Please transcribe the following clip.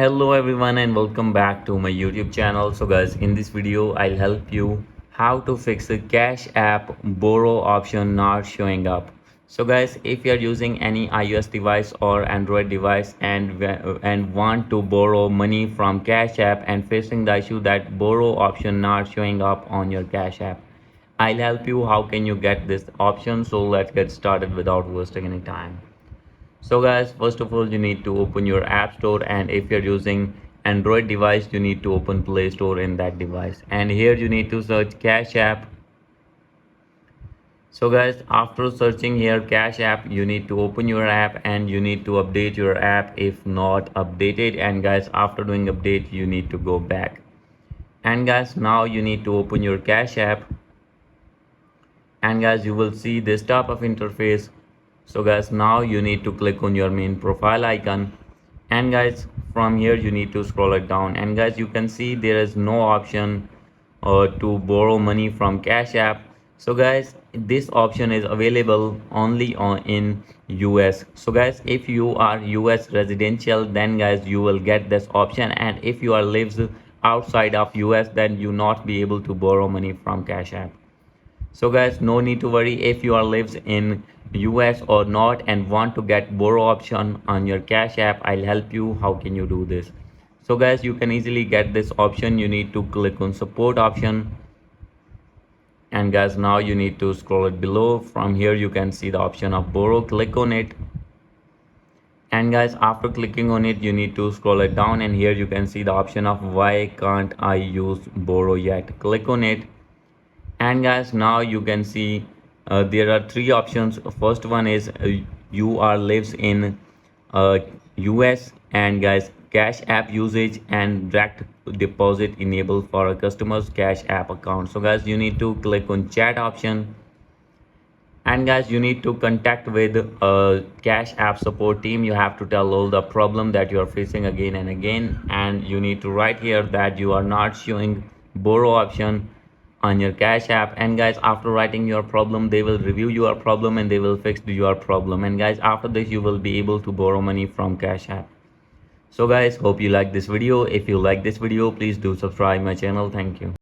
Hello everyone and welcome back to my YouTube channel. So guys, in this video I'll help you how to fix the Cash App borrow option not showing up. So guys, if you are using any iOS device or Android device and want to borrow money from Cash App and facing the issue that borrow option not showing up on your Cash App, I'll help you how can you get this option. So let's get started without wasting any time. So guys, first of all you need to open your app store, and if you're using Android device you need to open Play Store in that device, and here you need to search Cash App. So guys, after searching here Cash App, you need to open your app and you need to update your app if not updated. And guys, after doing update you need to go back, and guys now you need to open your Cash App, and guys you will see this type of interface. So guys, now you need to click on your main profile icon, and guys from here you need to scroll it down, and guys you can see there is no option to borrow money from Cash App. So guys, this option is available only on in US. So guys, if you are US residential, then guys you will get this option, and if you are lives outside of US, then you not be able to borrow money from Cash App. So guys, no need to worry if you are lives in US or not and want to get borrow option on your Cash App. I'll help you how can you do this. So guys, you can easily get this option. You need to click on support option, and guys now you need to scroll it below. From here you can see the option of borrow, click on it, and guys after clicking on it you need to scroll it down, and here you can see the option of why can't I use borrow yet, click on it. And guys now you can see there are three options. First one is you are lives in US, and guys Cash App usage and direct deposit enabled for a customer's Cash App account. So guys you need to click on chat option, and guys you need to contact with Cash App support team. You have to tell all the problem that you are facing again and again, and you need to write here that you are not showing borrow option on your Cash App. And guys after writing your problem, they will review your problem and they will fix your problem, and guys after this you will be able to borrow money from Cash App. So guys, hope you like this video. If you like this video, please do subscribe my channel. Thank you.